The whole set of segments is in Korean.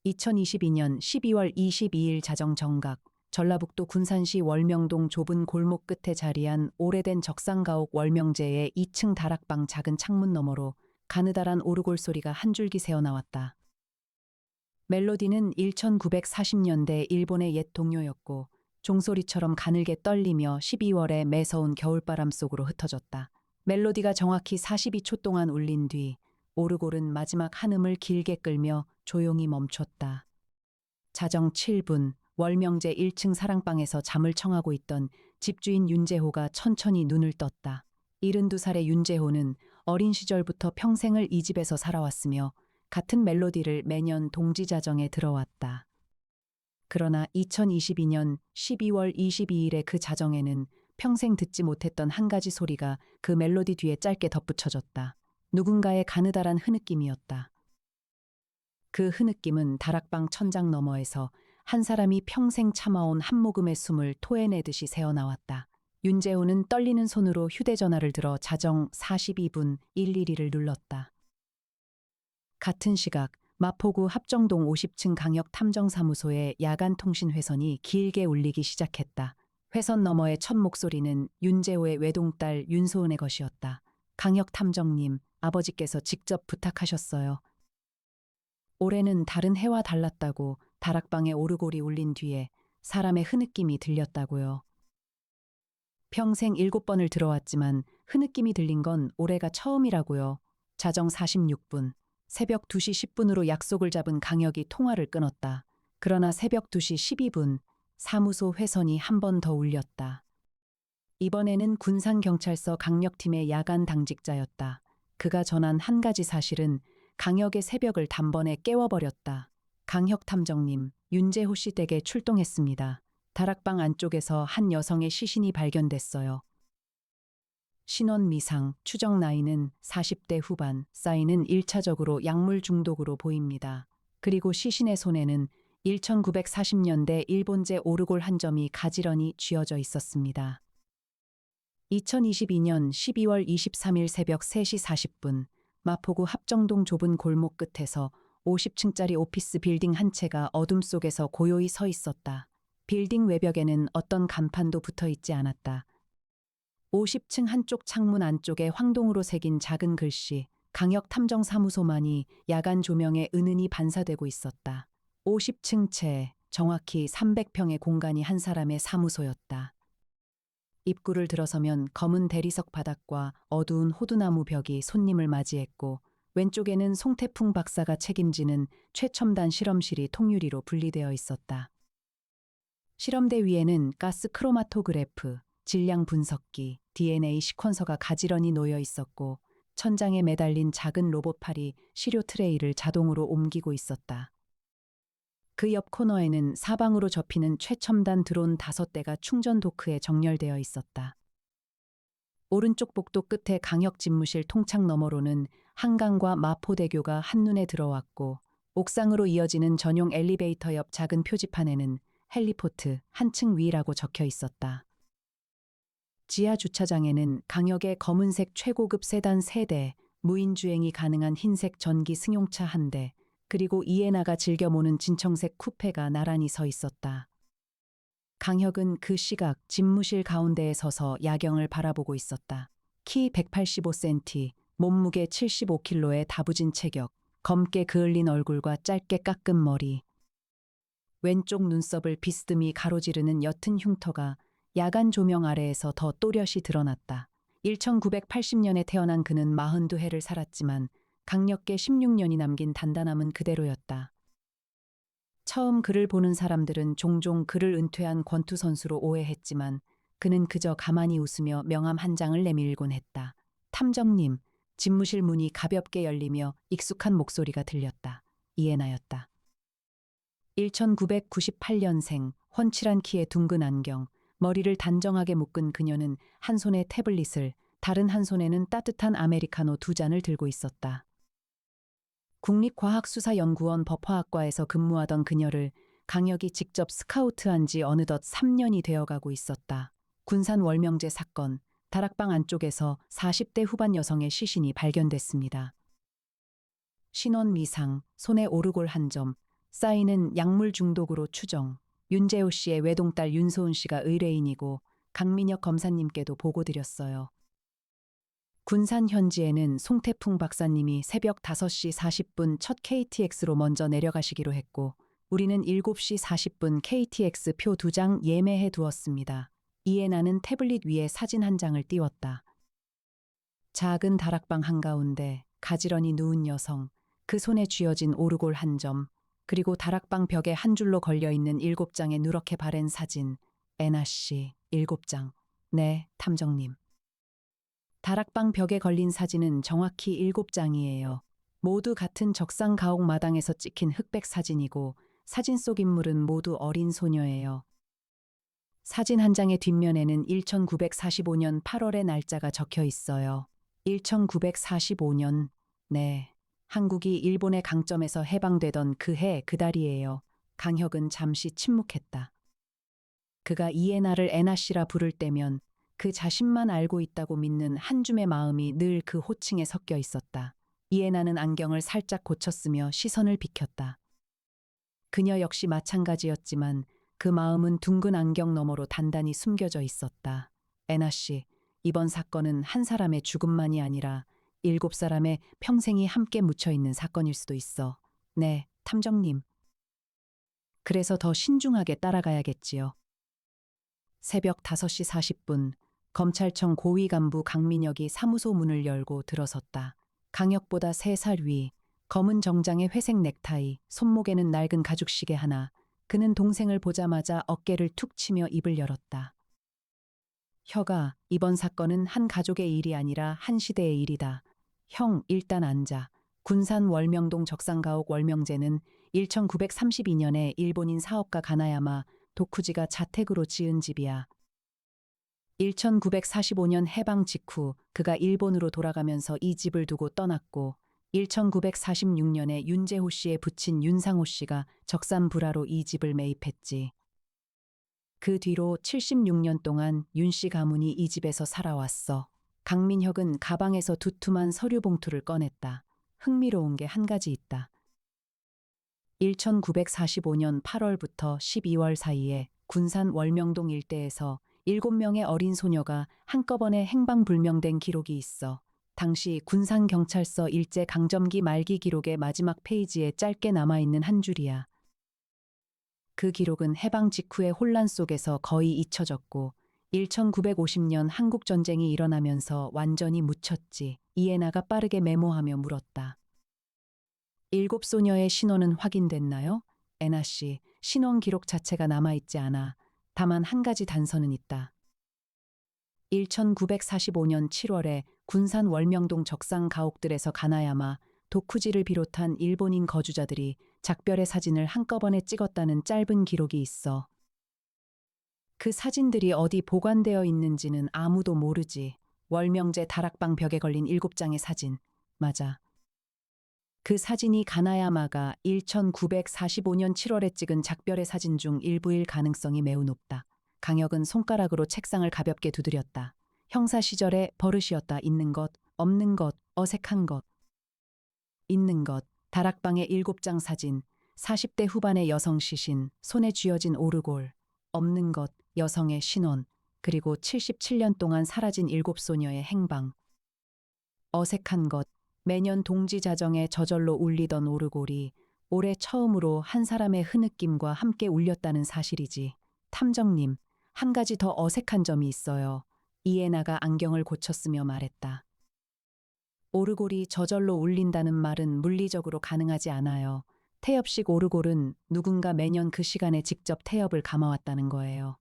2022년 12월 22일 자정 정각, 전라북도 군산시 월명동 좁은 골목 끝에 자리한 오래된 적상가옥 월명제의 2층 다락방 작은 창문 너머로 가느다란 오르골 소리가 한 줄기 새어나왔다. 멜로디는 1940년대 일본의 옛 동요였고 종소리처럼 가늘게 떨리며 12월의 매서운 겨울바람 속으로 흩어졌다. 멜로디가 정확히 42초 동안 울린 뒤 오르골은 마지막 한음을 길게 끌며 조용히 멈췄다. 자정 7분 월명제 1층 사랑방에서 잠을 청하고 있던 집주인 윤재호가 천천히 눈을 떴다. 72살의 윤재호는 어린 시절부터 평생을 이 집에서 살아왔으며 같은 멜로디를 매년 동지자정에 들어왔다. 그러나 2022년 12월 22일의 그 자정에는 평생 듣지 못했던 한 가지 소리가 그 멜로디 뒤에 짧게 덧붙여졌다. 누군가의 가느다란 흐느낌이었다. 그 흐느낌은 다락방 천장 너머에서 한 사람이 평생 참아온 한 모금의 숨을 토해내듯이 새어나왔다. 윤재호는 떨리는 손으로 휴대전화를 들어 자정 42분 112를 눌렀다. 같은 시각 마포구 합정동 50층 강력탐정사무소의 야간통신 회선이 길게 울리기 시작했다. 회선 너머의 첫 목소리는 윤재호의 외동딸 윤소은의 것이었다. 강력탐정님, 아버지께서 직접 부탁하셨어요. 올해는 다른 해와 달랐다고 다락방에 오르골이 울린 뒤에 사람의 흐느낌이 들렸다고요. 평생 7번을 들어왔지만 흐느낌이 들린 건 올해가 처음이라고요. 자정 46분, 새벽 2시 10분으로 약속을 잡은 강혁이 통화를 끊었다. 그러나 새벽 2시 12분, 사무소 회선이 한 번 더 울렸다. 이번에는 군산경찰서 강력팀의 야간 당직자였다. 그가 전한 한 가지 사실은 강혁의 새벽을 단번에 깨워버렸다. 강혁 탐정님, 윤재호 씨 댁에 출동했습니다. 다락방 안쪽에서 한 여성의 시신이 발견됐어요. 신원 미상, 추정 나이는 40대 후반, 사인은 1차적으로 약물 중독으로 보입니다. 그리고 시신의 손에는 1940년대 일본제 오르골 한 점이 가지런히 쥐어져 있었습니다. 2022년 12월 23일 새벽 3시 40분, 마포구 합정동 좁은 골목 끝에서 50층짜리 오피스 빌딩 한 채가 어둠 속에서 고요히 서 있었다. 빌딩 외벽에는 어떤 간판도 붙어 있지 않았다. 50층 한쪽 창문 안쪽에 황동으로 새긴 작은 글씨, 강력탐정사무소만이 야간 조명에 은은히 반사되고 있었다. 50층 채, 정확히 300평의 공간이 한 사람의 사무소였다. 입구를 들어서면 검은 대리석 바닥과 어두운 호두나무 벽이 손님을 맞이했고 왼쪽에는 송태풍 박사가 책임지는 최첨단 실험실이 통유리로 분리되어 있었다. 실험대 위에는 가스 크로마토그래프, 질량 분석기, DNA 시퀀서가 가지런히 놓여 있었고 천장에 매달린 작은 로봇팔이 시료 트레이를 자동으로 옮기고 있었다. 그 옆 코너에는 사방으로 접히는 최첨단 드론 5대가 충전 도크에 정렬되어 있었다. 오른쪽 복도 끝에 강혁 집무실 통창 너머로는 한강과 마포대교가 한눈에 들어왔고 옥상으로 이어지는 전용 엘리베이터 옆 작은 표지판에는 헬리포트 한층 위라고 적혀 있었다. 지하 주차장에는 강혁의 검은색 최고급 세단 3대, 무인주행이 가능한 흰색 전기 승용차 1대, 그리고 이에나가 즐겨 모는 진청색 쿠페가 나란히 서 있었다. 강혁은 그 시각 집무실 가운데에 서서 야경을 바라보고 있었다. 키 185cm, 몸무게 75kg의 다부진 체격, 검게 그을린 얼굴과 짧게 깎은 머리. 왼쪽 눈썹을 비스듬히 가로지르는 옅은 흉터가 야간 조명 아래에서 더 또렷이 드러났다. 1980년에 태어난 그는 42해를 살았지만 강력계 16년이 남긴 단단함은 그대로였다. 처음 그를 보는 사람들은 종종 그를 은퇴한 권투 선수로 오해했지만 그는 그저 가만히 웃으며 명함 한 장을 내밀곤 했다. 탐정님, 집무실 문이 가볍게 열리며 익숙한 목소리가 들렸다. 이에나였다. 1998년생, 훤칠한 키에 둥근 안경, 머리를 단정하게 묶은 그녀는 한 손에 태블릿을, 다른 한 손에는 따뜻한 아메리카노 2잔을 들고 있었다. 국립과학수사연구원 법화학과에서 근무하던 그녀를 강혁이 직접 스카우트한 지 어느덧 3년이 되어가고 있었다. 군산 월명제 사건, 다락방 안쪽에서 40대 후반 여성의 시신이 발견됐습니다. 신원 미상, 손에 오르골 한 점, 싸이는 약물 중독으로 추정. 윤재호 씨의 외동딸 윤소은 씨가 의뢰인이고 강민혁 검사님께도 보고드렸어요. 군산 현지에는 송태풍 박사님이 새벽 5시 40분 첫 KTX로 먼저 내려가시기로 했고 우리는 7시 40분 KTX 표 2장 예매해 두었습니다. 이에 나는 태블릿 위에 사진 한 장을 띄웠다. 작은 다락방 한가운데 가지런히 누운 여성, 그 손에 쥐어진 오르골 한 점, 그리고 다락방 벽에 한 줄로 걸려있는 7장의 누렇게 바랜 사진. 애나 씨, 7장. 네, 탐정님. 다락방 벽에 걸린 사진은 정확히 7장이에요. 모두 같은 적상 가옥 마당에서 찍힌 흑백 사진이고 사진 속 인물은 모두 어린 소녀예요. 사진 한 장의 뒷면에는 1945년 8월의 날짜가 적혀 있어요. 1945년, 네. 한국이 일본의 강점에서 해방되던 그 해 그 달이에요. 강혁은 잠시 침묵했다. 그가 이에나를 애나 씨라 부를 때면 그 자신만 알고 있다고 믿는 한 줌의 마음이 늘 그 호칭에 섞여 있었다. 이에나는 안경을 살짝 고쳤으며 시선을 비켰다. 그녀 역시 마찬가지였지만 그 마음은 둥근 안경 너머로 단단히 숨겨져 있었다. 애나 씨, 이번 사건은 한 사람의 죽음만이 아니라 7사람의 평생이 함께 묻혀 있는 사건일 수도 있어. 네, 탐정님. 그래서 더 신중하게 따라가야겠지요. 새벽 5시 40분, 검찰청 고위 간부 강민혁이 사무소 문을 열고 들어섰다. 강혁보다 3살 위, 검은 정장에 회색 넥타이, 손목에는 낡은 가죽시계 하나. 그는 동생을 보자마자 어깨를 툭 치며 입을 열었다. 혁아, 이번 사건은 한 가족의 일이 아니라 한 시대의 일이다. 형, 일단 앉아. 군산 월명동 적상가옥 월명제는 1932년에 일본인 사업가 가나야마 도쿠지가 자택으로 지은 집이야. 1945년 해방 직후 그가 일본으로 돌아가면서 이 집을 두고 떠났고 1946년에 윤재호 씨의 부친 윤상호 씨가 적산 불화로 이 집을 매입했지. 그 뒤로 76년 동안 윤 씨 가문이 이 집에서 살아왔어. 강민혁은 가방에서 두툼한 서류 봉투를 꺼냈다. 흥미로운 게 한 가지 있다. 1945년 8월부터 12월 사이에 군산 월명동 일대에서 7명의 어린 소녀가 한꺼번에 행방불명된 기록이 있어. 당시 군산경찰서 일제 강점기 말기 기록의 마지막 페이지에 짧게 남아있는 한 줄이야. 그 기록은 해방 직후의 혼란 속에서 거의 잊혀졌고 1950년 한국전쟁이 일어나면서 완전히 묻혔지. 이에나가 빠르게 메모하며 물었다. 7소녀의 신원은 확인됐나요? 애나 씨, 신원 기록 자체가 남아있지 않아. 다만 한 가지 단서는 있다. 1945년 7월에 군산 월명동 적상 가옥들에서 가나야마, 도쿠지를 비롯한 일본인 거주자들이 작별의 사진을 한꺼번에 찍었다는 짧은 기록이 있어. 그 사진들이 어디 보관되어 있는지는 아무도 모르지. 월명제 다락방 벽에 걸린 7장의 사진. 맞아. 그 사진이 가나야마가 1945년 7월에 찍은 작별의 사진 중 일부일 가능성이 매우 높다. 강혁은 손가락으로 책상을 가볍게 두드렸다. 형사 시절에 버릇이었다. 있는 것, 없는 것, 어색한 것. 있는 것, 다락방의 7장 사진, 40대 후반의 여성 시신, 손에 쥐어진 오르골. 없는 것, 여성의 신원, 그리고 77년 동안 사라진 7소녀의 행방. 어색한 것, 매년 동지자정에 저절로 울리던 오르골이 올해 처음으로 한 사람의 흐느낌과 함께 울렸다는 사실이지. 탐정님, 한 가지 더 어색한 점이 있어요. 이에나가 안경을 고쳤으며 말했다. 오르골이 저절로 울린다는 말은 물리적으로 가능하지 않아요. 태엽식 오르골은 누군가 매년 그 시간에 직접 태엽을 감아왔다는 거예요.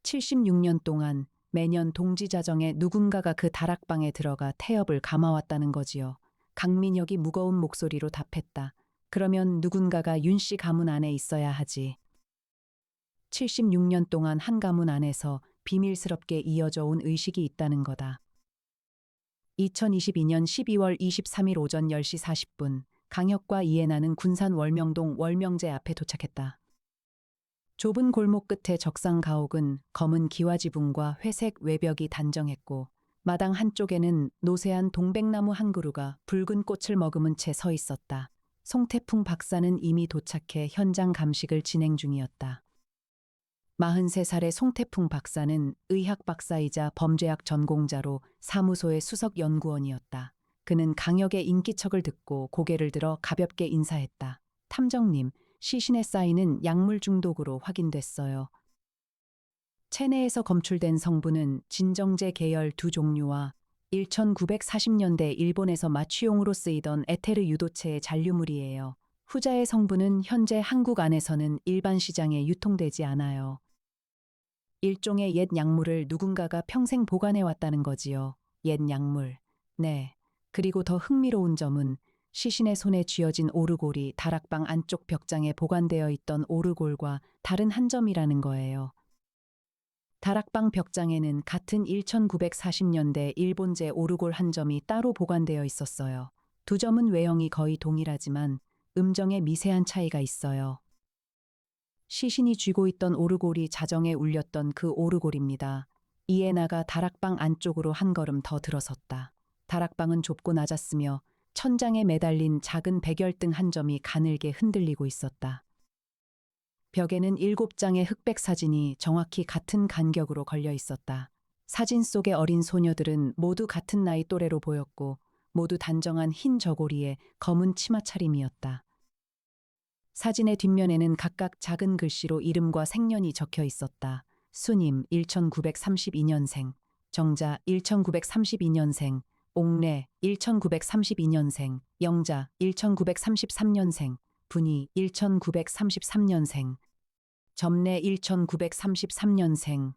76년 동안 매년 동지자정에 누군가가 그 다락방에 들어가 태엽을 감아왔다는 거지요. 강민혁이 무거운 목소리로 답했다. 그러면 누군가가 윤 씨 가문 안에 있어야 하지. 76년 동안 한 가문 안에서 비밀스럽게 이어져 온 의식이 있다는 거다. 2022년 12월 23일 오전 10시 40분, 강혁과 이에나는 군산 월명동 월명제 앞에 도착했다. 좁은 골목 끝에 적상 가옥은 검은 기와지붕과 회색 외벽이 단정했고 마당 한쪽에는 노쇠한 동백나무 한 그루가 붉은 꽃을 머금은 채 서 있었다. 송태풍 박사는 이미 도착해 현장 감식을 진행 중이었다. 43살의 송태풍 박사는 의학 박사이자 범죄학 전공자로 사무소의 수석 연구원이었다. 그는 강혁의 인기척을 듣고 고개를 들어 가볍게 인사했다. 탐정님, 시신에 쌓이는 약물 중독으로 확인됐어요. 체내에서 검출된 성분은 진정제 계열 두 종류와 1940년대 일본에서 마취용으로 쓰이던 에테르 유도체의 잔류물이에요. 후자의 성분은 현재 한국 안에서는 일반 시장에 유통되지 않아요. 일종의 옛 약물을 누군가가 평생 보관해 왔다는 거지요. 옛 약물. 네. 그리고 더 흥미로운 점은 시신의 손에 쥐어진 오르골이 다락방 안쪽 벽장에 보관되어 있던 오르골과 다른 한 점이라는 거예요. 다락방 벽장에는 같은 1940년대 일본제 오르골 한 점이 따로 보관되어 있었어요. 두 점은 외형이 거의 동일하지만 음정에 미세한 차이가 있어요. 시신이 쥐고 있던 오르골이 자정에 울렸던 그 오르골입니다. 이에나가 다락방 안쪽으로 한 걸음 더 들어섰다. 다락방은 좁고 낮았으며 천장에 매달린 작은 백열등 한 점이 가늘게 흔들리고 있었다. 벽에는 7장의 흑백 사진이 정확히 같은 간격으로 걸려 있었다. 사진 속의 어린 소녀들은 모두 같은 나이 또래로 보였고 모두 단정한 흰 저고리에 검은 치마 차림이었다. 사진의 뒷면에는 각각 작은 글씨로 이름과 생년이 적혀 있었다. 수님 1932년생, 정자 1932년생, 옥래 1932년생, 영자 1933년생, 분이 1933년생, 점례 1933년생,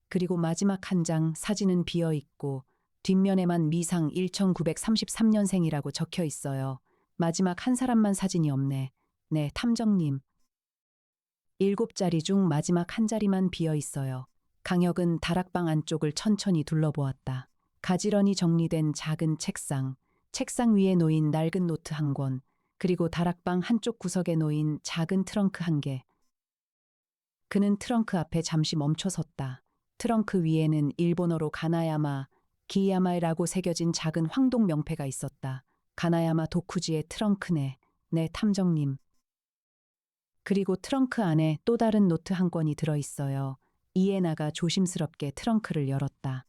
그리고 마지막 한 장 사진은 비어 있고 뒷면에만 미상 1933년생이라고 적혀 있어요. 마지막 한 사람만 사진이 없네. 네, 탐정님. 7자리 중 마지막 한 자리만 비어 있어요. 강혁은 다락방 안쪽을 천천히 둘러보았다. 가지런히 정리된 작은 책상, 책상 위에 놓인 낡은 노트 한 권, 그리고 다락방 한쪽 구석에 놓인 작은 트렁크 한 개. 그는 트렁크 앞에 잠시 멈춰섰다. 트렁크 위에는 일본어로 가나야마, 기야마라고 새겨진 작은 황동 명패가 있었다. 가나야마 도쿠지의 트렁크네. 네, 탐정님. 그리고 트렁크 안에 또 다른 노트 한 권이 들어있어요. 이에나가 조심스럽게 트렁크를 열었다.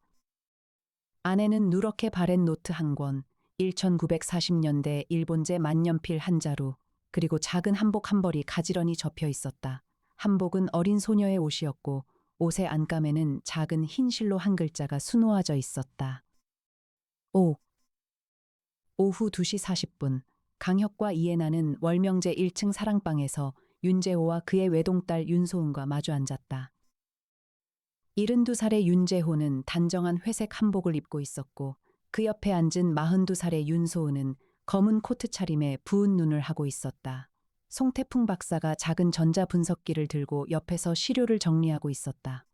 안에는 누렇게 바랜 노트 한 권, 1940년대 일본제 만년필 한 자루, 그리고 작은 한복 한 벌이 가지런히 접혀 있었다. 한복은 어린 소녀의 옷이었고 옷의 안감에는 작은 흰 실로 한 글자가 수놓아져 있었다. 오후 2시 40분, 강혁과 이에나는 월명제 1층 사랑방에서 윤재호와 그의 외동딸 윤소은과 마주 앉았다. 72살의 윤재호는 단정한 회색 한복을 입고 있었고 그 옆에 앉은 42살의 윤소은은 검은 코트 차림에 부은 눈을 하고 있었다. 송태풍 박사가 작은 전자분석기를 들고 옆에서 시료를 정리하고 있었다.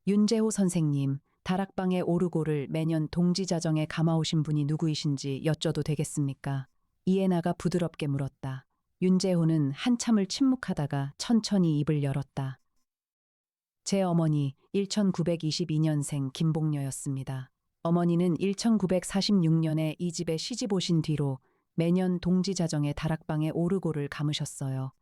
윤재호 선생님, 다락방의 오르골을 매년 동지자정에 감아오신 분이 누구이신지 여쭤도 되겠습니까? 이에나가 부드럽게 물었다. 윤재호는 한참을 침묵하다가 천천히 입을 열었다. 제 어머니 1922년생 김복녀였습니다. 어머니는 1946년에 이 집에 시집 오신 뒤로 매년 동지자정에 다락방에 오르골을 감으셨어요.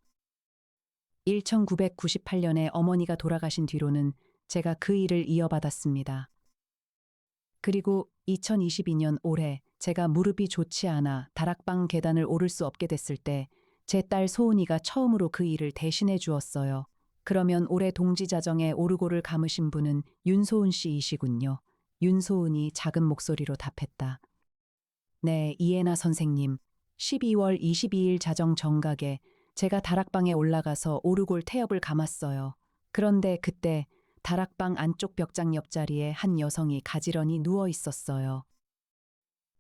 1998년에 어머니가 돌아가신 뒤로는 제가 그 일을 이어받았습니다. 그리고 2022년 올해 제가 무릎이 좋지 않아 다락방 계단을 오를 수 없게 됐을 때 제 딸 소은이가 처음으로 그 일을 대신해 주었어요. 그러면 올해 동지자정에 오르골을 감으신 분은 윤소은 씨이시군요. 윤소은이 작은 목소리로 답했다. 네, 이에나 선생님. 12월 22일 자정 정각에 제가 다락방에 올라가서 오르골 태엽을 감았어요. 그런데 그때 다락방 안쪽 벽장 옆자리에 한 여성이 가지런히 누워 있었어요.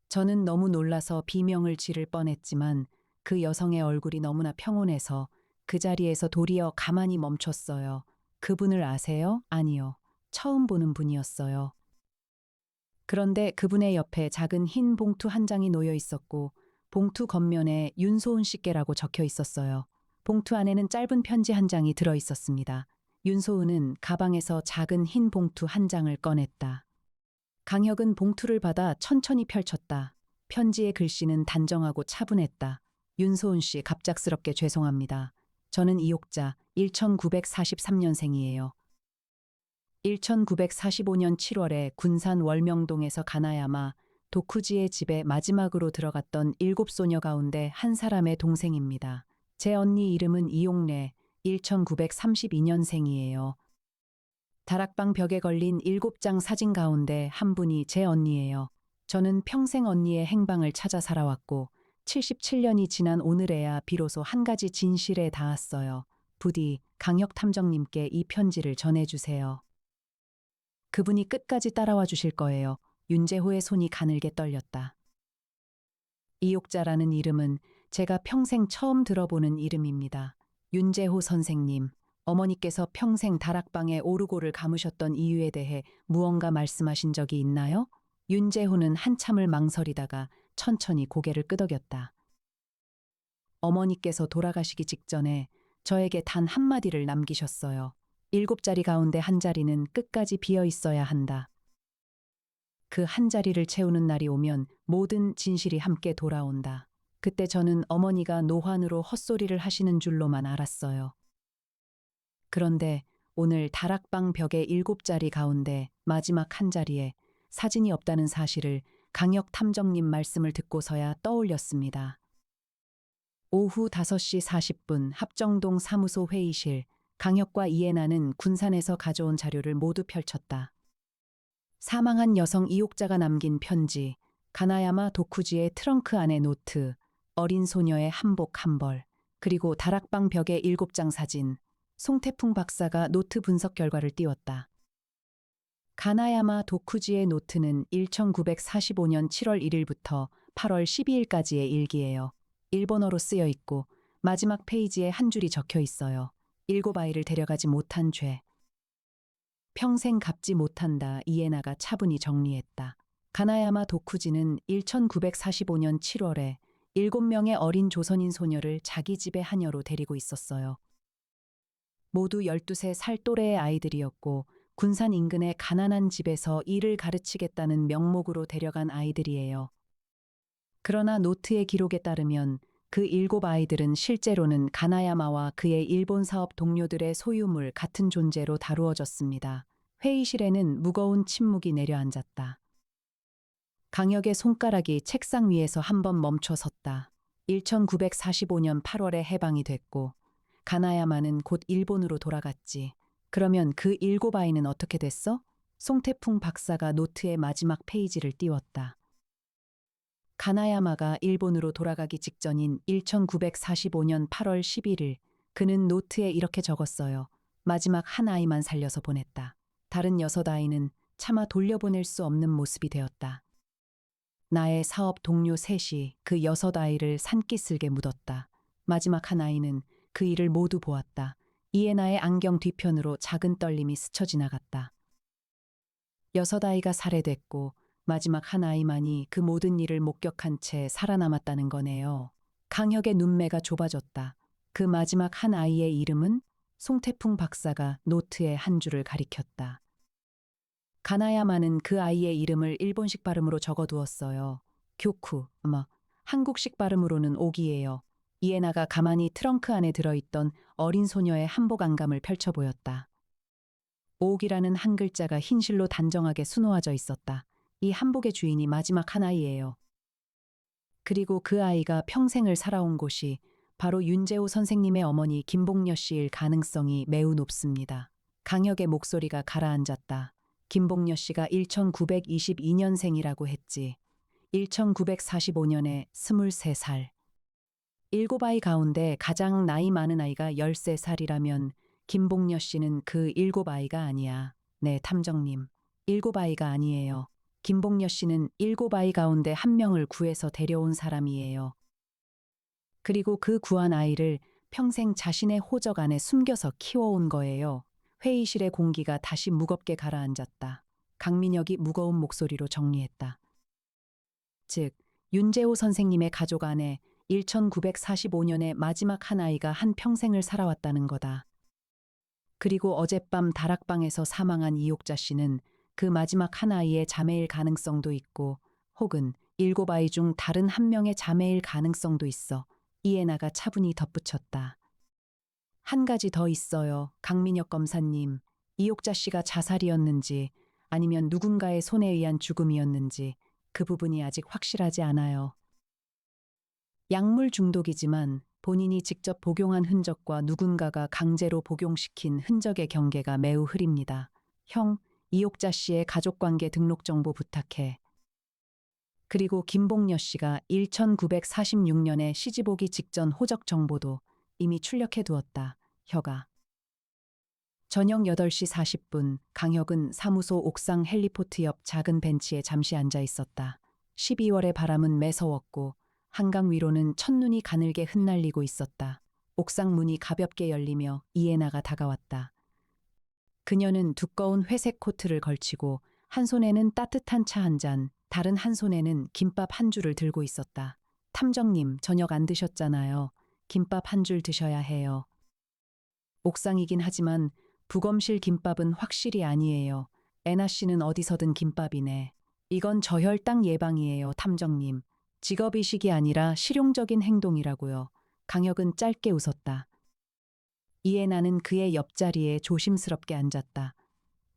저는 너무 놀라서 비명을 지를 뻔했지만 그 여성의 얼굴이 너무나 평온해서 그 자리에서 도리어 가만히 멈췄어요. 그분을 아세요? 아니요. 처음 보는 분이었어요. 그런데 그분의 옆에 작은 흰 봉투 한 장이 놓여 있었고 봉투 겉면에 윤소은 씨께라고 적혀 있었어요. 봉투 안에는 짧은 편지 한 장이 들어 있었습니다. 윤소은은 가방에서 작은 흰 봉투 한 장을 꺼냈다. 강혁은 봉투를 받아 천천히 펼쳤다. 편지의 글씨는 단정하고 차분했다. 윤소은 씨, 갑작스럽게 죄송합니다. 저는 이옥자, 1943년생이에요. 1945년 7월에 군산 월명동에서 가나야마 도쿠지의 집에 마지막으로 들어갔던 7소녀 가운데 한 사람의 동생입니다. 제 언니 이름은 이용래, 1932년생이에요. 다락방 벽에 걸린 7장 사진 가운데 한 분이 제 언니예요. 저는 평생 언니의 행방을 찾아 살아왔고 77년이 지난 오늘에야 비로소 한 가지 진실에 닿았어요. 부디 강혁 탐정님께 이 편지를 전해주세요. 그분이 끝까지 따라와 주실 거예요. 윤재호의 손이 가늘게 떨렸다. 이옥자라는 이름은 제가 평생 처음 들어보는 이름입니다. 윤재호 선생님, 어머니께서 평생 다락방에 오르골을 감으셨던 이유에 대해 무언가 말씀하신 적이 있나요? 윤재호는 한참을 망설이다가 천천히 고개를 끄덕였다. 어머니께서 돌아가시기 직전에 저에게 단 한마디를 남기셨어요. 7자리 가운데 한 자리는 끝까지 비어 있어야 한다. 그 한 자리를 채우는 날이 오면 모든 진실이 함께 돌아온다. 그때 저는 어머니가 노환으로 헛소리를 하시는 줄로만 알았어요. 그런데 오늘 다락방 벽의 7자리 가운데 마지막 한 자리에 사진이 없다는 사실을 강혁 탐정님 말씀을 듣고서야 떠올렸습니다. 오후 5시 40분 합정동 사무소 회의실, 강혁과 이해나는 군산에서 가져온 자료를 모두 펼쳤다. 사망한 여성 이옥자가 남긴 편지, 가나야마 도쿠지의 트렁크 안의 노트, 어린 소녀의 한복 한 벌, 그리고 다락방 벽의 7장 사진, 송태풍 박사가 노트 분석 결과를 띄웠다. 가나야마 도쿠지의 노트는 1945년 7월 1일부터 8월 12일까지의 일기예요. 일본어로 쓰여 있고 마지막 페이지에 한 줄이 적혀 있어요. 7아이를 데려가지 못한 죄. 평생 갚지 못한다. 이에나가 차분히 정리했다. 가나야마 도쿠지는 1945년 7월에 7명의 어린 조선인 소녀를 자기 집에 하녀로 데리고 있었어요. 모두 12살 또래의 아이들이었고 군산 인근의 가난한 집에서 일을 가르치겠다는 명목으로 데려간 아이들이에요. 그러나 노트의 기록에 따르면 그 7아이들은 실제로는 가나야마와 그의 일본 사업 동료들의 소유물 같은 존재로 다루어졌습니다. 회의실에는 무거운 침묵이 내려앉았다. 강혁의 손가락이 책상 위에서 한번 멈춰 섰다. 1945년 8월에 해방이 됐고 가나야마는 곧 일본으로 돌아갔지. 그러면 그 7아이는 어떻게 됐어? 송태풍 박사가 노트의 마지막 페이지를 띄웠다. 가나야마가 일본으로 돌아가기 직전인 1945년 8월 11일, 그는 노트에 이렇게 적었어요. 마지막 한 아이만 살려서 보냈다. 다른 6아이는 차마 돌려보낼 수 없는 모습이 되었다. 나의 사업 동료 셋이 그 6아이를 산기슭에 묻었다. 마지막 한 아이는 그 일을 모두 보았다. 이에나의 안경 뒤편으로 작은 떨림이 스쳐 지나갔다. 6아이가 살해됐고 마지막 한 아이만이 그 모든 일을 목격한 채 살아남았다는 거네요. 강혁의 눈매가 좁아졌다. 그 마지막 한 아이의 이름은? 송태풍 박사가 노트에 한 줄을 가리켰다. 가나야마는 그 아이의 이름을 일본식 발음으로 적어두었어요. 교쿠, 한국식 발음으로는 오기예요. 이에나가 가만히 트렁크 안에 들어있던 어린 소녀의 한복 안감을 펼쳐 보였다. 오옥이라는 한 글자가 흰실로 단정하게 수놓아져 있었다. 이 한복의 주인이 마지막 한 아이예요. 그리고 그 아이가 평생을 살아온 곳이 바로 윤재호 선생님의 어머니 김봉녀 씨일 가능성이 매우 높습니다. 강혁의 목소리가 가라앉았다. 김봉녀 씨가 1922년생이라고 했지. 1945년에 23살. 7아이 가운데 가장 나이 많은 아이가 13살이라면 김봉녀 씨는 그 7아이가 아니야. 네, 탐정님. 7아이가 아니에요. 김봉녀 씨는 7아이 가운데 한 명을 구해서 데려온 사람이에요. 그리고 그 구한 아이를 평생 자신의 호적 안에 숨겨서 키워온 거예요. 회의실의 공기가 다시 무겁게 가라앉았다. 강민혁이 무거운 목소리로 정리했다. 즉, 윤재호 선생님의 가족 안에 1945년에 마지막 한 아이가 한 평생을 살아왔다는 거다. 그리고 어젯밤 다락방에서 사망한 이옥자 씨는 그 마지막 한 아이의 자매일 가능성도 있고 혹은 7아이 중 다른 한 명의 자매일 가능성도 있어. 이해나가 차분히 덧붙였다. 한 가지 더 있어요. 강민혁 검사님. 이옥자 씨가 자살이었는지 아니면 누군가의 손에 의한 죽음이었는지 그 부분이 아직 확실하지 않아요. 약물 중독이지만 본인이 직접 복용한 흔적과 누군가가 강제로 복용시킨 흔적의 경계가 매우 흐립니다. 형, 이옥자 씨의 가족관계 등록 정보 부탁해. 그리고 김봉녀 씨가 1946년에 시집오기 직전 호적 정보도 이미 출력해 두었다. 혀가. 저녁 8시 40분 강혁은 사무소 옥상 헬리포트 옆 작은 벤치에 잠시 앉아 있었다. 12월의 바람은 매서웠고 한강 위로는 첫눈이 가늘게 흩날리고 있었다. 옥상 문이 가볍게 열리며 이해나가 다가왔다. 그녀는 두꺼운 회색 코트를 걸치고 한 손에는 따뜻한 차 한 잔, 다른 한 손에는 김밥 한 줄을 들고 있었다. 탐정님, 저녁 안 드셨잖아요. 김밥 한 줄 드셔야 해요. 옥상이긴 하지만 부검실 김밥은 확실히 아니에요. 애나 씨는 어디서든 김밥이네. 이건 저혈당 예방이에요, 탐정님. 직업의식이 아니라 실용적인 행동이라고요. 강혁은 짧게 웃었다. 이해나는 그의 옆자리에 조심스럽게 앉았다.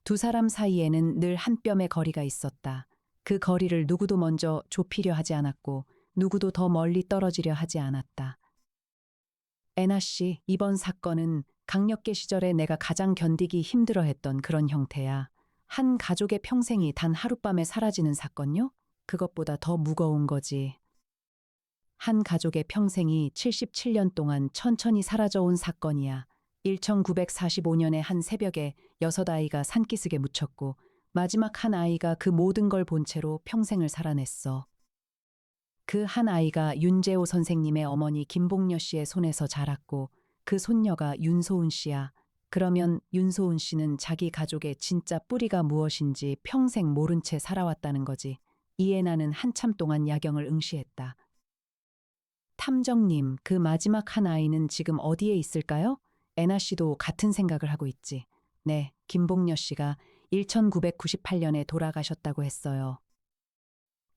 두 사람 사이에는 늘 한 뼘의 거리가 있었다. 그 거리를 누구도 먼저 좁히려 하지 않았고 누구도 더 멀리 떨어지려 하지 않았다. 애나 씨, 이번 사건은 강력계 시절에 내가 가장 견디기 힘들어했던 그런 형태야. 한 가족의 평생이 단 하룻밤에 사라지는 사건요? 그것보다 더 무거운 거지. 한 가족의 평생이 77년 동안 천천히 사라져온 사건이야. 1945년의 한 새벽에 6아이가 산기슭에 묻혔고 마지막 한 아이가 그 모든 걸 본 채로 평생을 살아냈어. 그 한 아이가 윤재호 선생님의 어머니 김봉녀 씨의 손에서 자랐고 그 손녀가 윤소은 씨야. 그러면 윤소은 씨는 자기 가족의 진짜 뿌리가 무엇인지 평생 모른 채 살아왔다는 거지. 이해나는 한참 동안 야경을 응시했다. 탐정님, 그 마지막 한 아이는 지금 어디에 있을까요? 애나 씨도 같은 생각을 하고 있지. 네, 김봉녀 씨가 1998년에 돌아가셨다고 했어요.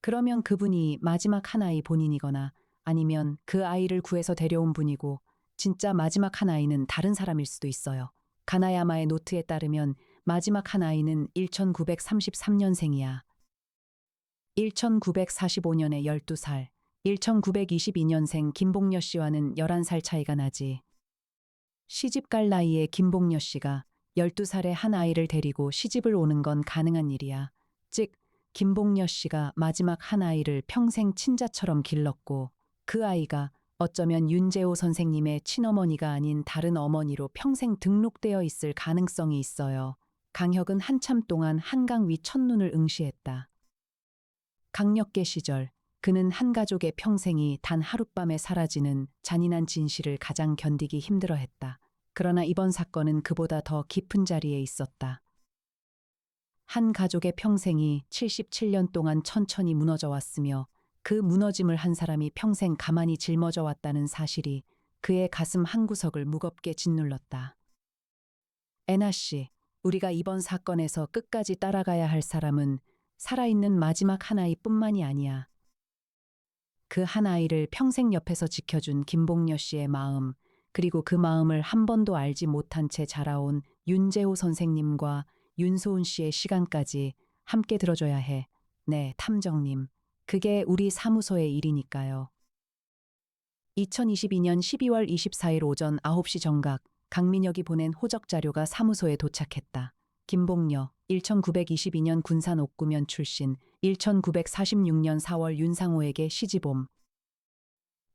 그러면 그분이 마지막 한 아이 본인이거나 아니면 그 아이를 구해서 데려온 분이고 진짜 마지막 한 아이는 다른 사람일 수도 있어요. 가나야마의 노트에 따르면 마지막 한 아이는 1933년생이야. 1945년에 12살, 1922년생 김봉녀 씨와는 11살 차이가 나지. 시집갈 나이에 김봉녀 씨가 12살의 한 아이를 데리고 시집을 오는 건 가능한 일이야. 즉, 김봉녀 씨가 마지막 한 아이를 평생 친자처럼 길렀고 그 아이가 어쩌면 윤재호 선생님의 친어머니가 아닌 다른 어머니로 평생 등록되어 있을 가능성이 있어요. 강혁은 한참 동안 한강 위 첫눈을 응시했다. 강력계 시절 그는 한 가족의 평생이 단 하룻밤에 사라지는 잔인한 진실을 가장 견디기 힘들어했다. 그러나 이번 사건은 그보다 더 깊은 자리에 있었다. 한 가족의 평생이 77년 동안 천천히 무너져 왔으며 그 무너짐을 한 사람이 평생 가만히 짊어져 왔다는 사실이 그의 가슴 한구석을 무겁게 짓눌렀다. 애나 씨, 우리가 이번 사건에서 끝까지 따라가야 할 사람은 살아있는 마지막 한 아이뿐만이 아니야. 그 한 아이를 평생 옆에서 지켜준 김봉녀 씨의 마음, 그리고 그 마음을 한 번도 알지 못한 채 자라온 윤재호 선생님과 윤소은 씨의 시간까지 함께 들어줘야 해. 네, 탐정님. 그게 우리 사무소의 일이니까요. 2022년 12월 24일 오전 9시 정각, 강민혁이 보낸 호적 자료가 사무소에 도착했다. 김봉녀, 1922년 군산 옥구면 출신, 1946년 4월 윤상호에게 시집옴.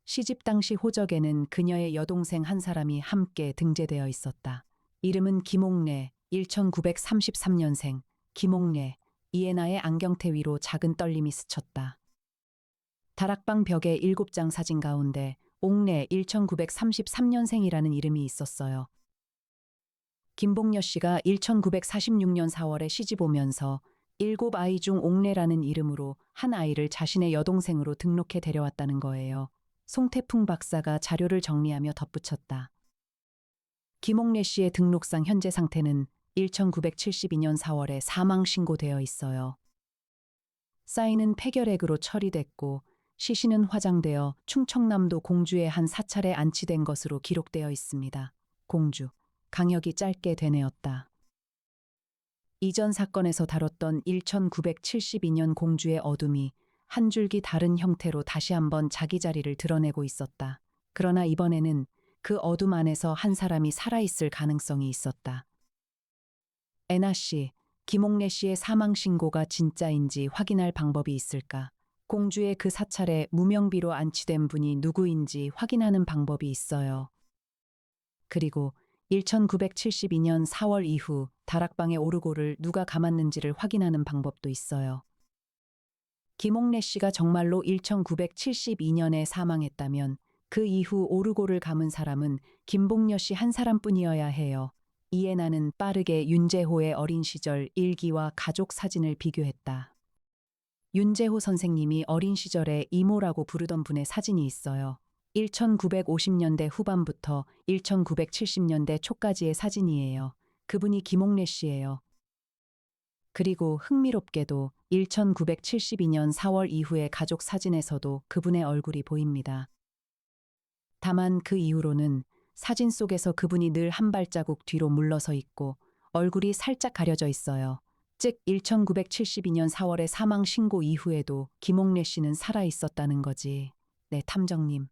시집 당시 호적에는 그녀의 여동생 한 사람이 함께 등재되어 있었다. 이름은 김옥래, 1933년생, 김옥래. 이해나의 안경테 위로 작은 떨림이 스쳤다. 다락방 벽에 7장 사진 가운데 옥래 1933년생이라는 이름이 있었어요. 김봉녀 씨가 1946년 4월에 시집 오면서 7아이 중 옥래라는 이름으로 한 아이를 자신의 여동생으로 등록해 데려왔다는 거예요. 송태풍 박사가 자료를 정리하며 덧붙였다. 김옥래 씨의 등록상 현재 상태는 1972년 4월에 사망 신고되어 있어요. 사인은 폐결핵으로 처리됐고 시신은 화장되어 충청남도 공주의 한 사찰에 안치된 것으로 기록되어 있습니다. 공주, 강역이 짧게 되뇌었다. 이전 사건에서 다뤘던 1972년 공주의 어둠이 한 줄기 다른 형태로 다시 한번 자기 자리를 드러내고 있었다. 그러나 이번에는 그 어둠 안에서 한 사람이 살아있을 가능성이 있었다. 애나 씨, 김옥래 씨의 사망 신고가 진짜인지 확인할 방법이 있을까? 공주의 그 사찰에 무명비로 안치된 분이 누구인지 확인하는 방법이 있어요. 그리고 1972년 4월 이후 다락방의 오르골을 누가 감았는지를 확인하는 방법도 있어요. 김옥래 씨가 정말로 1972년에 사망했다면 그 이후 오르골을 감은 사람은 김봉녀 씨 한 사람뿐이어야 해요. 이에 나는 빠르게 윤재호의 어린 시절 일기와 가족 사진을 비교했다. 윤재호 선생님이 어린 시절에 이모라고 부르던 분의 사진이 있어요. 1950년대 후반부터 1970년대 초까지의 사진이에요. 그분이 김옥래 씨예요. 그리고 흥미롭게도 1972년 4월 이후의 가족 사진에서도 그분의 얼굴이 보입니다. 다만 그 이후로는 사진 속에서 그분이 늘 한 발자국 뒤로 물러서 있고 얼굴이 살짝 가려져 있어요. 즉 1972년 4월의 사망 신고 이후에도 김옥래 씨는 살아 있었다는 거지. 네, 탐정님.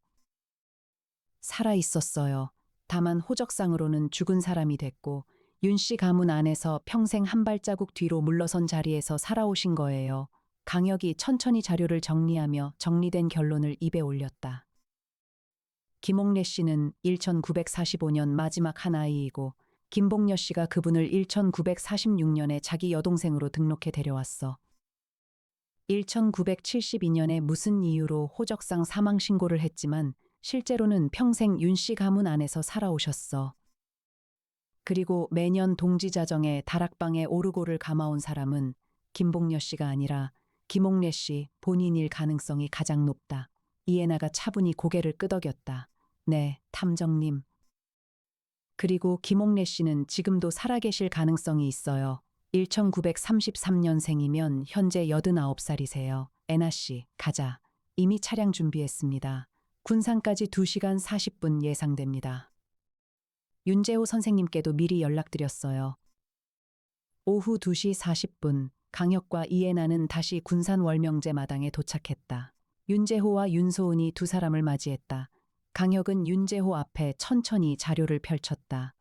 살아 있었어요. 다만 호적상으로는 죽은 사람이 됐고 윤 씨 가문 안에서 평생 한 발자국 뒤로 물러선 자리에서 살아오신 거예요. 강혁이 천천히 자료를 정리하며 정리된 결론을 입에 올렸다. 김옥래 씨는 1945년 마지막 한 아이이고 김봉녀 씨가 그분을 1946년에 자기 여동생으로 등록해 데려왔어. 1972년에 무슨 이유로 호적상 사망 신고를 했지만 실제로는 평생 윤 씨 가문 안에서 살아오셨어. 그리고 매년 동지자정에 다락방에 오르골을 감아온 사람은 김봉녀 씨가 아니라 김옥래 씨 본인일 가능성이 가장 높다. 이해나가 차분히 고개를 끄덕였다. 네, 탐정님. 그리고 김옥래 씨는 지금도 살아계실 가능성이 있어요. 1933년생이면 현재 89살이세요. 애나 씨, 가자. 이미 차량 준비했습니다. 군산까지 2시간 40분 예상됩니다. 윤재호 선생님께도 미리 연락드렸어요. 오후 2시 40분, 강혁과 이해나는 다시 군산 월명제 마당에 도착했다. 윤재호와 윤소은이 두 사람을 맞이했다. 강혁은 윤재호 앞에 천천히 자료를 펼쳤다.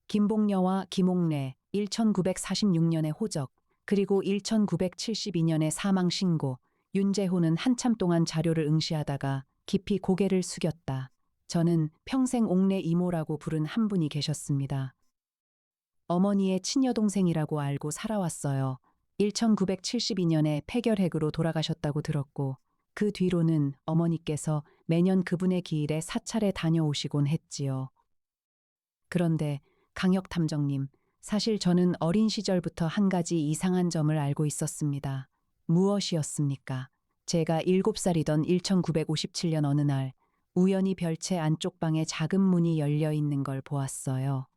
김봉녀와 김옥래, 1946년의 호적, 그리고 1972년의 사망 신고, 윤재호는 한참 동안 자료를 응시하다가 깊이 고개를 숙였다. 저는 평생 옥래 이모라고 부른 한 분이 계셨습니다. 어머니의 친여동생이라고 알고 살아왔어요. 1972년에 폐결핵으로 돌아가셨다고 들었고 그 뒤로는 어머니께서 매년 그분의 기일에 사찰에 다녀오시곤 했지요. 그런데 강혁 탐정님, 사실 저는 어린 시절부터 한 가지 이상한 점을 알고 있었습니다. 무엇이었습니까? 제가 7살이던 1957년 어느 날 우연히 별채 안쪽 방에 작은 문이 열려 있는 걸 보았어요.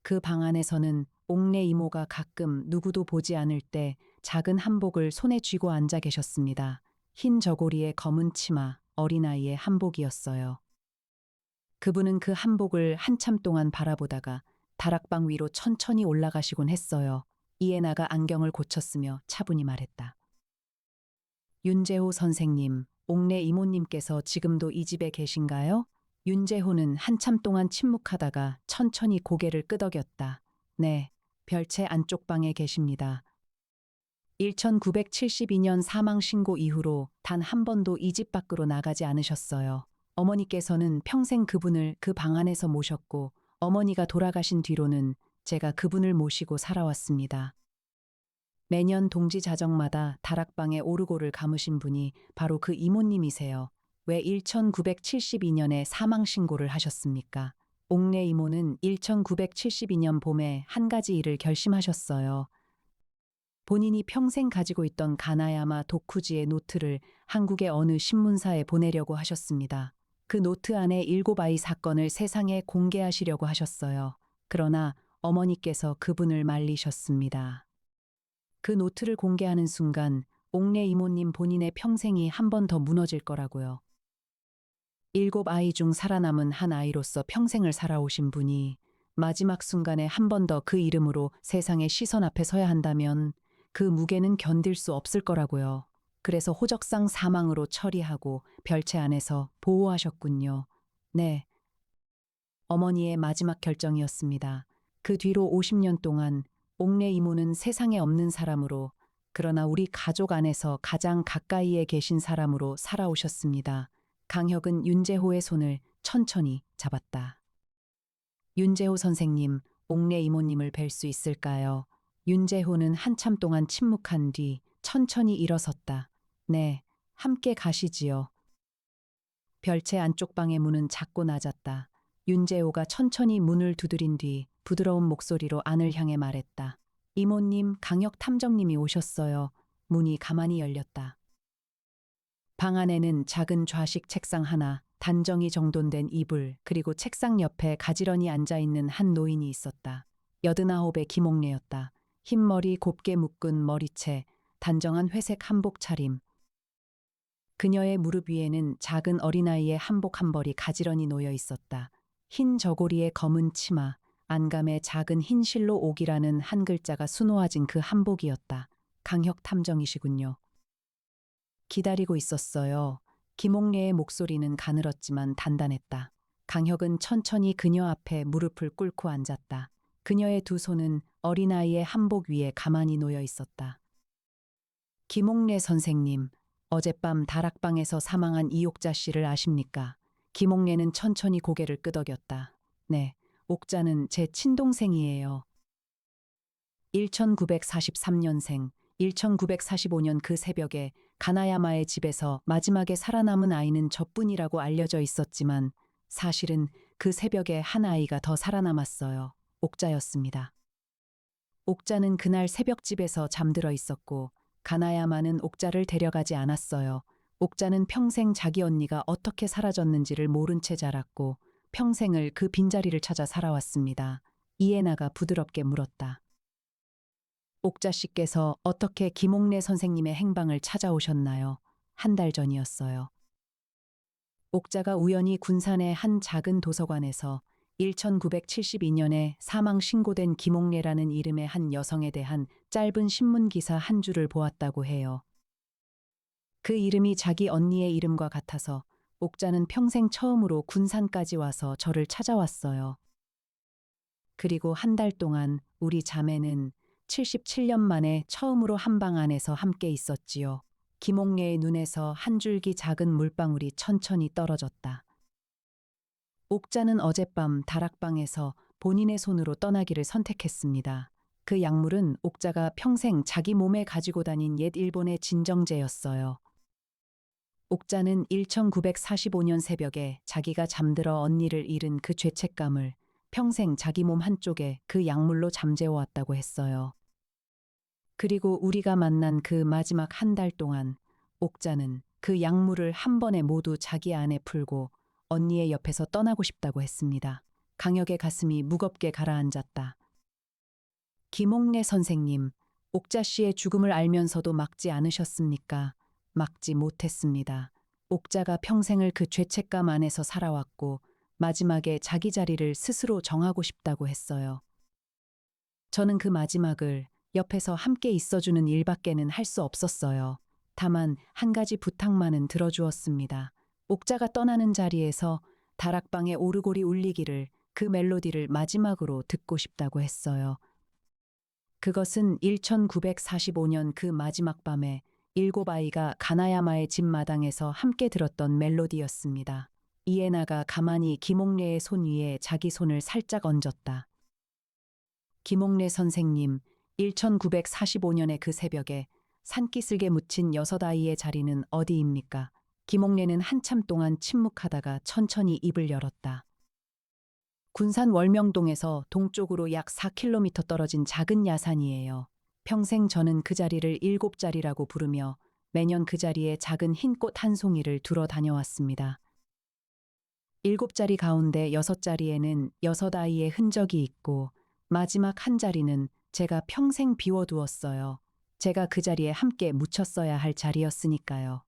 그 방 안에서는 옥래 이모가 가끔 누구도 보지 않을 때 작은 한복을 손에 쥐고 앉아 계셨습니다. 흰 저고리에 검은 치마, 어린아이의 한복이었어요. 그분은 그 한복을 한참 동안 바라보다가 다락방 위로 천천히 올라가시곤 했어요. 이해나가 안경을 고쳤으며 차분히 말했다. 윤재호 선생님, 옥래 이모님께서 지금도 이 집에 계신가요? 윤재호는 한참 동안 침묵하다가 천천히 고개를 끄덕였다. 네, 별채 안쪽 방에 계십니다. 1972년 사망 신고 이후로 단 한 번도 이 집 밖으로 나가지 않으셨어요. 어머니께서는 평생 그분을 그 방 안에서 모셨고 어머니가 돌아가신 뒤로는 제가 그분을 모시고 살아왔습니다. 매년 동지자정마다 다락방에 오르골을 감으신 분이 바로 그 이모님이세요. 왜 1972년에 사망 신고를 하셨습니까? 옥래 이모는 1972년 봄에 한 가지 일을 결심하셨어요. 본인이 평생 가지고 있던 가나야마 도쿠지의 노트를 한국의 어느 신문사에 보내려고 하셨습니다. 그 노트 안에 7아이 사건을 세상에 공개하시려고 하셨어요. 그러나 어머니께서 그분을 말리셨습니다. 그 노트를 공개하는 순간 옥내 이모님 본인의 평생이 한 번 더 무너질 거라고요. 7아이 중 살아남은 한 아이로서 평생을 살아오신 분이 마지막 순간에 한 번 더 그 이름으로 세상의 시선 앞에 서야 한다면 그 무게는 견딜 수 없을 거라고요. 그래서 호적상 사망으로 처리하고 별채 안에서 보호하셨군요. 네, 어머니의 마지막 결정이었습니다. 그 뒤로 50년 동안 옥내 이모는 세상에 없는 사람으로, 그러나 우리 가족 안에서 가장 가까이에 계신 사람으로 살아오셨습니다. 강혁은 윤재호의 손을 천천히 잡았다. 윤재호 선생님, 옥내 이모님을 뵐 수 있을까요? 윤재호는 한참 동안 침묵한 뒤 천천히 일어섰다. 네, 함께 가시지요. 별채 안쪽 방의 문은 작고 낮았다. 윤재호가 천천히 문을 두드린 뒤 부드러운 목소리로 안을 향해 말했다. 이모님, 강혁 탐정님이 오셨어요. 문이 가만히 열렸다. 방 안에는 작은 좌식 책상 하나, 단정히 정돈된 이불, 그리고 책상 옆에 가지런히 앉아있는 한 노인이 있었다. 89의 김옥래였다. 흰머리 곱게 묶은 머리채, 단정한 회색 한복 차림. 그녀의 무릎 위에는 작은 어린아이의 한복 한 벌이 가지런히 놓여 있었다. 흰 저고리에 검은 치마, 안감에 작은 흰 실로 옥이라는 한 글자가 수놓아진 그 한복이었다. 강혁 탐정이시군요. 기다리고 있었어요. 김옥래의 목소리는 가늘었지만 단단했다. 강혁은 천천히 그녀 앞에 무릎을 꿇고 앉았다. 그녀의 두 손은 어린아이의 한복 위에 가만히 놓여 있었다. 김옥래 선생님, 어젯밤 다락방에서 사망한 이옥자 씨를 아십니까? 김옥래는 천천히 고개를 끄덕였다. 네, 옥자는 제 친동생이에요. 1943년생, 1945년 그 새벽에 가나야마의 집에서 마지막에 살아남은 아이는 저뿐이라고 알려져 있었지만 사실은 그 새벽에 한 아이가 더 살아남았어요. 옥자였습니다. 옥자는 그날 새벽집에서 잠들어 있었고 가나야마는 옥자를 데려가지 않았어요. 옥자는 평생 자기 언니가 어떻게 사라졌는지를 모른 채 자랐고 평생을 그 빈자리를 찾아 살아왔습니다. 이해나가 부드럽게 물었다. 옥자 씨께서 어떻게 김옥래 선생님의 행방을 찾아오셨나요? 한 달 전이었어요. 옥자가 우연히 군산의 한 작은 도서관에서 1972년에 사망 신고된 김옥래라는 이름의 한 여성에 대한 짧은 신문 기사 한 줄을 보았다고 해요. 그 이름이 자기 언니의 이름과 같아서 옥자는 평생 처음으로 군산까지 와서 저를 찾아왔어요. 그리고 한 달 동안 우리 자매는 77년 만에 처음으로 한 방 안에서 함께 있었지요. 김옥래의 눈에서 한 줄기 작은 물방울이 천천히 떨어졌다. 옥자는 어젯밤 다락방에서 본인의 손으로 떠나기를 선택했습니다. 그 약물은 옥자가 평생 자기 몸에 가지고 다닌 옛 일본의 진정제였어요. 옥자는 1945년 새벽에 자기가 잠들어 언니를 잃은 그 죄책감을 평생 자기 몸 한쪽에 그 약물로 잠재워왔다고 했어요. 그리고 우리가 만난 그 마지막 한 달 동안 옥자는 그 약물을 한 번에 모두 자기 안에 풀고 언니의 옆에서 떠나고 싶다고 했습니다. 강혁의 가슴이 무겁게 가라앉았다. 김옥래 선생님, 옥자 씨의 죽음을 알면서도 막지 않으셨습니까? 막지 못했습니다. 옥자가 평생을 그 죄책감 안에서 살아왔고 마지막에 자기 자리를 스스로 정하고 싶다고 했어요. 저는 그 마지막을 옆에서 함께 있어주는 일밖에는 할 수 없었어요. 다만 한 가지 부탁만은 들어주었습니다. 옥자가 떠나는 자리에서 다락방에 오르골이 울리기를, 그 멜로디를 마지막으로 듣고 싶다고 했어요. 그것은 1945년 그 마지막 밤에 7아이가 가나야마의 집 마당에서 함께 들었던 멜로디였습니다. 이에나가 가만히 김옥래의 손 위에 자기 손을 살짝 얹었다. 김옥래 선생님, 1945년의 그 새벽에 산기슭에 묻힌 6아이의 자리는 어디입니까? 김옥래는 한참 동안 침묵하다가 천천히 입을 열었다. 군산 월명동에서 동쪽으로 약 4km 떨어진 작은 야산이에요. 평생 저는 그 자리를 7자리라고 부르며 매년 그 자리에 작은 흰 꽃 한 송이를 두러 다녀왔습니다. 7자리 가운데 6자리에는 6아이의 흔적이 있고 마지막 한 자리는 제가 평생 비워두었어요. 제가 그 자리에 함께 묻혔어야 할 자리였으니까요.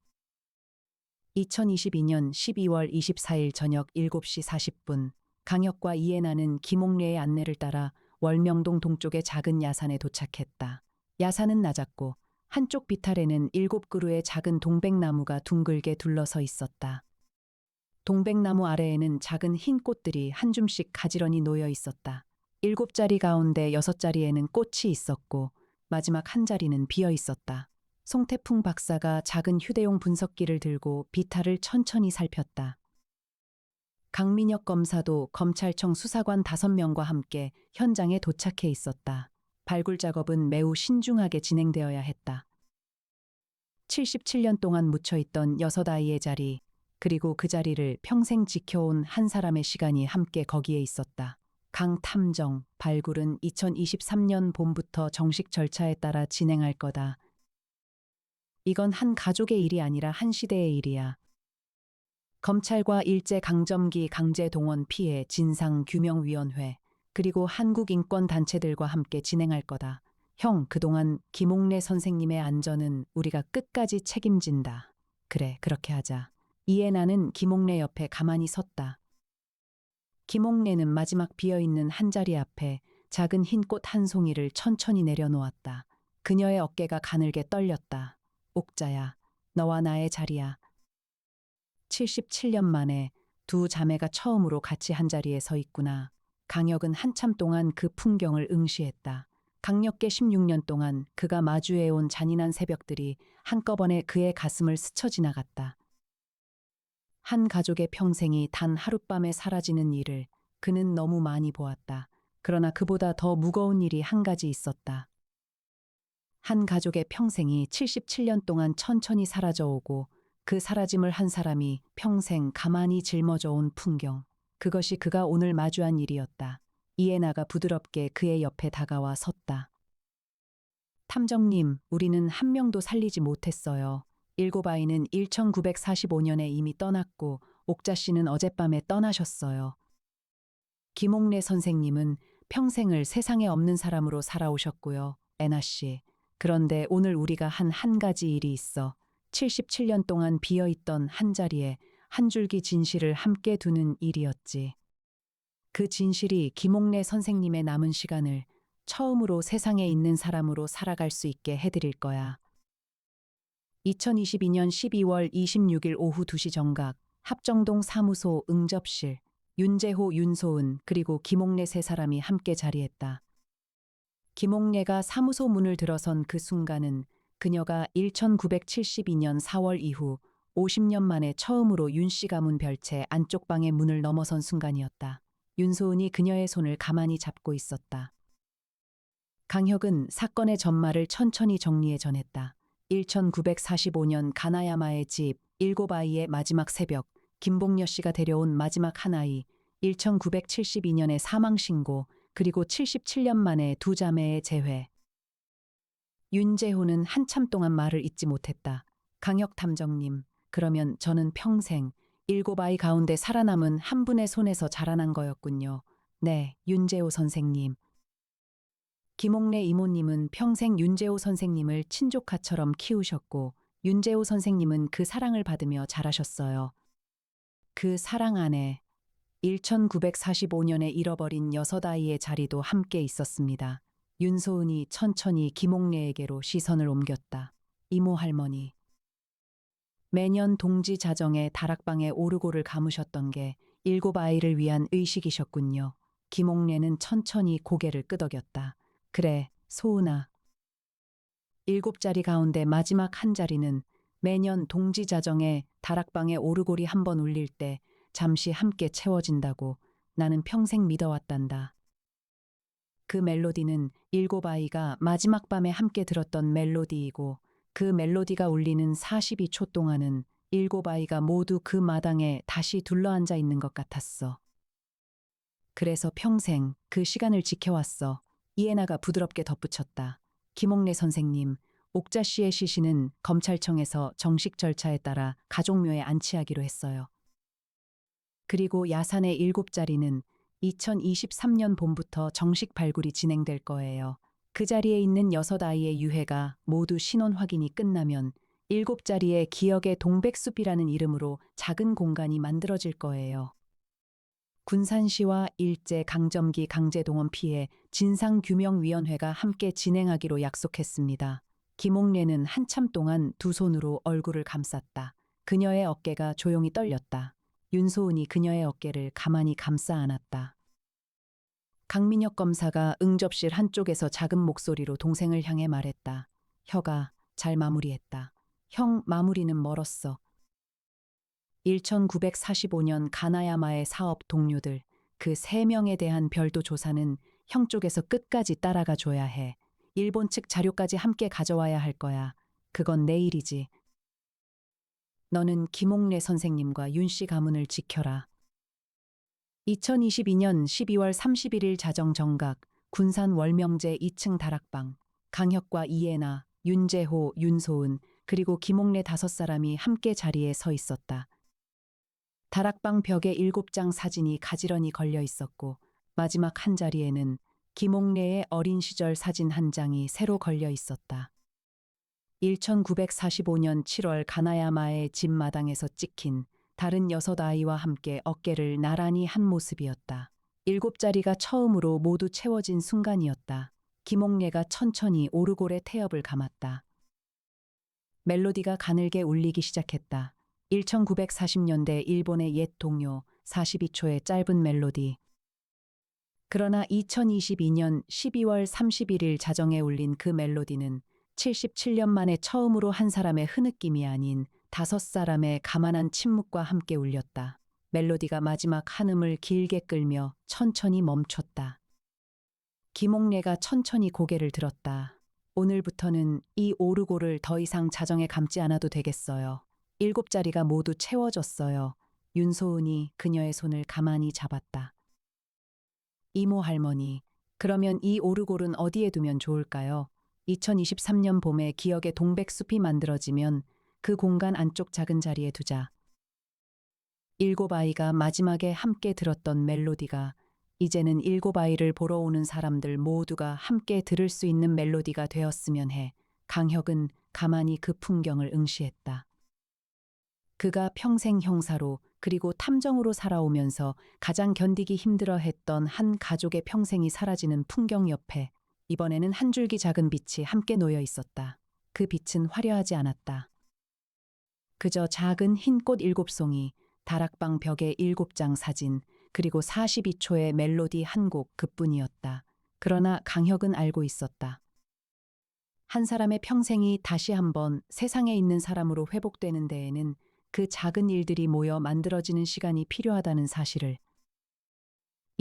2022년 12월 24일 저녁 7시 40분, 강혁과 이해나는 김옥래의 안내를 따라 월명동 동쪽의 작은 야산에 도착했다. 야산은 낮았고 한쪽 비탈에는 7그루의 작은 동백나무가 둥글게 둘러서 있었다. 동백나무 아래에는 작은 흰 꽃들이 한 줌씩 가지런히 놓여 있었다. 7자리 가운데 6자리에는 꽃이 있었고 마지막 한 자리는 비어 있었다. 송태풍 박사가 작은 휴대용 분석기를 들고 비탈을 천천히 살폈다. 강민혁 검사도 검찰청 수사관 5명과 함께 현장에 도착해 있었다. 발굴 작업은 매우 신중하게 진행되어야 했다. 77년 동안 묻혀있던 6아이의 자리, 그리고 그 자리를 평생 지켜온 한 사람의 시간이 함께 거기에 있었다. 강탐정, 발굴은 2023년 봄부터 정식 절차에 따라 진행할 거다. 이건 한 가족의 일이 아니라 한 시대의 일이야. 검찰과 일제강점기 강제동원 피해 진상규명위원회, 그리고 한국인권단체들과 함께 진행할 거다. 형, 그동안 김옥래 선생님의 안전은 우리가 끝까지 책임진다. 그래, 그렇게 하자. 이해나는 김옥래 옆에 가만히 섰다. 김옥래는 마지막 비어있는 한 자리 앞에 작은 흰 꽃 한 송이를 천천히 내려놓았다. 그녀의 어깨가 가늘게 떨렸다. 옥자야, 너와 나의 자리야. 77년 만에 두 자매가 처음으로 같이 한 자리에 서 있구나. 강혁은 한참 동안 그 풍경을 응시했다. 강력계 16년 동안 그가 마주해온 잔인한 새벽들이 한꺼번에 그의 가슴을 스쳐 지나갔다. 한 가족의 평생이 단 하룻밤에 사라지는 일을 그는 너무 많이 보았다. 그러나 그보다 더 무거운 일이 한 가지 있었다. 한 가족의 평생이 77년 동안 천천히 사라져오고 그 사라짐을 한 사람이 평생 가만히 짊어져 온 풍경. 그것이 그가 오늘 마주한 일이었다. 이해나가 부드럽게 그의 옆에 다가와 섰다. 탐정님, 우리는 한 명도 살리지 못했어요. 7아이는 1945년에 이미 떠났고 옥자 씨는 어젯밤에 떠나셨어요. 김옥래 선생님은 평생을 세상에 없는 사람으로 살아오셨고요. 애나 씨. 그런데 오늘 우리가 한 가지 일이 있어. 77년 동안 비어있던 한 자리에 한 줄기 진실을 함께 두는 일이었지. 그 진실이 김옥래 선생님의 남은 시간을 처음으로 세상에 있는 사람으로 살아갈 수 있게 해드릴 거야. 2022년 12월 26일 오후 2시 정각, 합정동 사무소 응접실, 윤재호, 윤소은, 그리고 김옥래 세 사람이 함께 자리했다. 김옥래가 사무소 문을 들어선 그 순간은 그녀가 1972년 4월 이후 50년 만에 처음으로 윤씨 가문 별채 안쪽 방의 문을 넘어선 순간이었다. 윤소은이 그녀의 손을 가만히 잡고 있었다. 강혁은 사건의 전말을 천천히 정리해 전했다. 1945년 가나야마의 집, 7아이의 마지막 새벽, 김봉녀 씨가 데려온 마지막 한 아이, 1972년의 사망신고, 그리고 77년 만에 두 자매의 재회. 윤재호는 한참 동안 말을 잇지 못했다. 강혁 탐정님, 그러면 저는 평생 7아이 가운데 살아남은 한 분의 손에서 자라난 거였군요. 네, 윤재호 선생님. 김옥래 이모님은 평생 윤재호 선생님을 친조카처럼 키우셨고 윤재호 선생님은 그 사랑을 받으며 자라셨어요. 그 사랑 안에 1945년에 잃어버린 6아이의 자리도 함께 있었습니다. 윤소은이 천천히 김옥래에게로 시선을 옮겼다. 이모 할머니. 매년 동지 자정에 다락방에 오르골을 감으셨던 게 7아이를 위한 의식이셨군요. 김옥래는 천천히 고개를 끄덕였다. 그래, 소은아. 7자리 가운데 마지막 한 자리는 매년 동지 자정에 다락방에 오르골이 한 번 울릴 때 잠시 함께 채워진다고 나는 평생 믿어왔단다. 그 멜로디는 7아이가 마지막 밤에 함께 들었던 멜로디이고 그 멜로디가 울리는 42초 동안은 7아이가 모두 그 마당에 다시 둘러앉아 있는 것 같았어. 그래서 평생 그 시간을 지켜왔어. 이해나가 부드럽게 덧붙였다. 김옥래 선생님, 옥자 씨의 시신은 검찰청에서 정식 절차에 따라 가족묘에 안치하기로 했어요. 그리고 야산의 7자리는 2023년 봄부터 정식 발굴이 진행될 거예요. 그 자리에 있는 6아이의 유해가 모두 신원 확인이 끝나면 7자리의 기억의 동백숲이라는 이름으로 작은 공간이 만들어질 거예요. 군산시와 일제 강점기 강제동원 피해 진상규명위원회가 함께 진행하기로 약속했습니다. 김옥래는 한참 동안 두 손으로 얼굴을 감쌌다. 그녀의 어깨가 조용히 떨렸다. 윤소은이 그녀의 어깨를 가만히 감싸 안았다. 강민혁 검사가 응접실 한쪽에서 작은 목소리로 동생을 향해 말했다. 혀가 잘 마무리했다. 형, 마무리는 멀었어. 1945년 가나야마의 사업 동료들, 그 3명에 대한 별도 조사는 형 쪽에서 끝까지 따라가 줘야 해. 일본 측 자료까지 함께 가져와야 할 거야. 그건 내일이지. 너는 김옥래 선생님과 윤씨 가문을 지켜라. 2022년 12월 31일 자정 정각, 군산 월명제 2층 다락방, 강혁과 이해나, 윤재호, 윤소은, 그리고 김옥래 5사람이 함께 자리에 서 있었다. 다락방 벽에 7장 사진이 가지런히 걸려 있었고 마지막 한 자리에는 김옥래의 어린 시절 사진 한 장이 새로 걸려 있었다. 1945년 7월 가나야마의 집 마당에서 찍힌 다른 6아이와 함께 어깨를 나란히 한 모습이었다. 7자리가 처음으로 모두 채워진 순간이었다. 김옥래가 천천히 오르골에 태엽을 감았다. 멜로디가 가늘게 울리기 시작했다. 1940년대 일본의 옛 동요 42초의 짧은 멜로디. 그러나 2022년 12월 31일 자정에 울린 그 멜로디는 77년 만에 처음으로 한 사람의 흐느낌이 아닌 5사람의 가만한 침묵과 함께 울렸다. 멜로디가 마지막 한음을 길게 끌며 천천히 멈췄다. 김옥래가 천천히 고개를 들었다. 오늘부터는 이 오르골을 더 이상 자정에 감지 않아도 되겠어요. 7자리가 모두 채워졌어요. 윤소은이 그녀의 손을 가만히 잡았다. 이모 할머니, 그러면 이 오르골은 어디에 두면 좋을까요? 2023년 봄에 기억의 동백숲이 만들어지면 그 공간 안쪽 작은 자리에 두자. 7아이가 마지막에 함께 들었던 멜로디가 이제는 7아이를 보러 오는 사람들 모두가 함께 들을 수 있는 멜로디가 되었으면 해. 강혁은 가만히 그 풍경을 응시했다. 그가 평생 형사로 그리고 탐정으로 살아오면서 가장 견디기 힘들어했던 한 가족의 평생이 사라지는 풍경 옆에 이번에는 한 줄기 작은 빛이 함께 놓여 있었다. 그 빛은 화려하지 않았다. 그저 작은 흰 꽃 7송이, 다락방 벽에 7장 사진, 그리고 42초의 멜로디 한 곡 그뿐이었다. 그러나 강혁은 알고 있었다. 한 사람의 평생이 다시 한번 세상에 있는 사람으로 회복되는 데에는 그 작은 일들이 모여 만들어지는 시간이 필요하다는 사실을.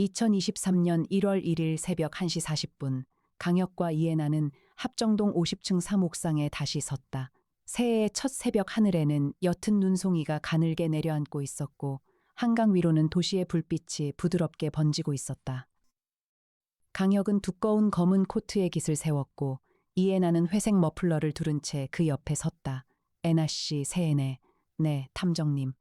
2023년 1월 1일 새벽 1시 40분, 강혁과 이해나는 합정동 50층 3옥상에 다시 섰다. 새해의 첫 새벽 하늘에는 옅은 눈송이가 가늘게 내려앉고 있었고 한강 위로는 도시의 불빛이 부드럽게 번지고 있었다. 강혁은 두꺼운 검은 코트에 깃을 세웠고 이해나는 회색 머플러를 두른 채 그 옆에 섰다. 애나씨 새해네. 네, 탐정님.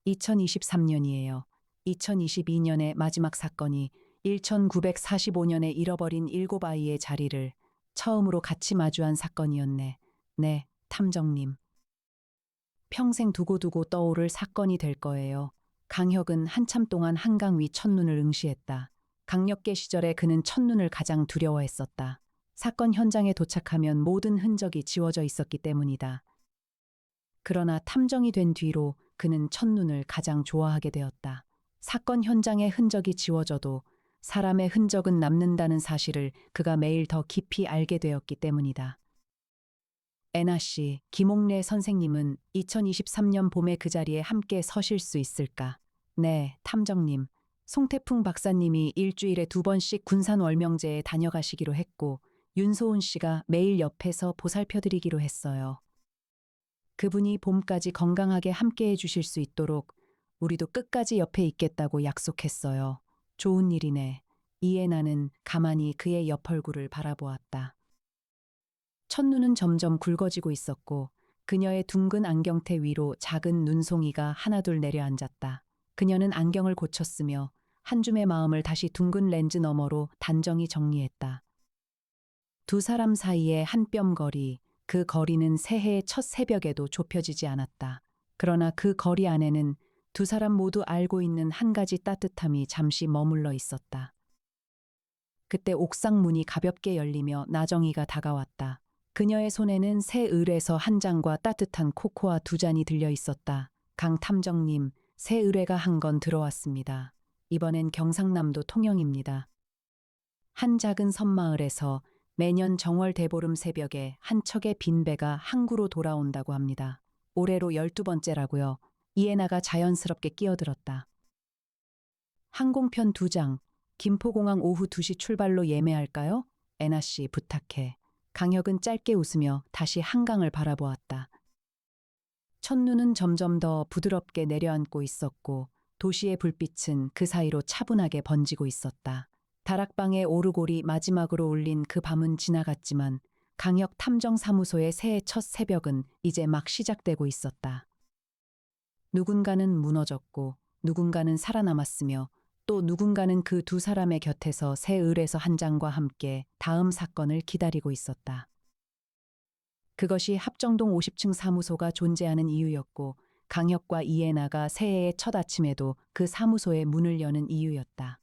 2023년이에요. 2022년의 마지막 사건이 1945년에 잃어버린 7아이의 자리를 처음으로 같이 마주한 사건이었네. 네, 탐정님. 평생 두고두고 떠오를 사건이 될 거예요. 강혁은 한참 동안 한강 위 첫눈을 응시했다. 강력계 시절에 그는 첫눈을 가장 두려워했었다. 사건 현장에 도착하면 모든 흔적이 지워져 있었기 때문이다. 그러나 탐정이 된 뒤로 그는 첫눈을 가장 좋아하게 되었다. 사건 현장의 흔적이 지워져도 사람의 흔적은 남는다는 사실을 그가 매일 더 깊이 알게 되었기 때문이다. 애나씨, 김옥래 선생님은 2023년 봄에 그 자리에 함께 서실 수 있을까? 네, 탐정님. 송태풍 박사님이 일주일에 2번씩 군산 월명제에 다녀가시기로 했고 윤소은 씨가 매일 옆에서 보살펴드리기로 했어요. 그분이 봄까지 건강하게 함께해 주실 수 있도록 우리도 끝까지 옆에 있겠다고 약속했어요. 좋은 일이네. 이해나는 가만히 그의 옆 얼굴을 바라보았다. 첫눈은 점점 굵어지고 있었고 그녀의 둥근 안경테 위로 작은 눈송이가 하나둘 내려앉았다. 그녀는 안경을 고쳤으며 한 줌의 마음을 다시 둥근 렌즈 너머로 단정히 정리했다. 두 사람 사이의 한 뼘 거리, 그 거리는 새해의 첫 새벽에도 좁혀지지 않았다. 그러나 그 거리 안에는 두 사람 모두 알고 있는 한 가지 따뜻함이 잠시 머물러 있었다. 그때 옥상 문이 가볍게 열리며 나정이가 다가왔다. 그녀의 손에는 새 을에서 한 장과 따뜻한 코코아 두 잔이 들려 있었다. 강 탐정님, 새 의뢰가 한 건 들어왔습니다. 이번엔 경상남도 통영입니다. 한 작은 섬마을에서 매년 정월 대보름 새벽에 한 척의 빈배가 항구로 돌아온다고 합니다. 올해로 12번째라고요. 이해나가 자연스럽게 끼어들었다. 항공편 2장, 김포공항 오후 2시 출발로 예매할까요? 애나 씨 부탁해. 강혁은 짧게 웃으며 다시 한강을 바라보았다. 첫눈은 점점 더 부드럽게 내려앉고 있었고 도시의 불빛은 그 사이로 차분하게 번지고 있었다. 다락방의 오르골이 마지막으로 울린 그 밤은 지나갔지만 강혁 탐정사무소의 새해 첫 새벽은 이제 막 시작되고 있었다. 누군가는 무너졌고 누군가는 살아남았으며 또 누군가는 그 두 사람의 곁에서 새 을에서 한 장과 함께 다음 사건을 기다리고 있었다. 그것이 합정동 50층 사무소가 존재하는 이유였고 강혁과 이해나가 새해의 첫 아침에도 그 사무소의 문을 여는 이유였다.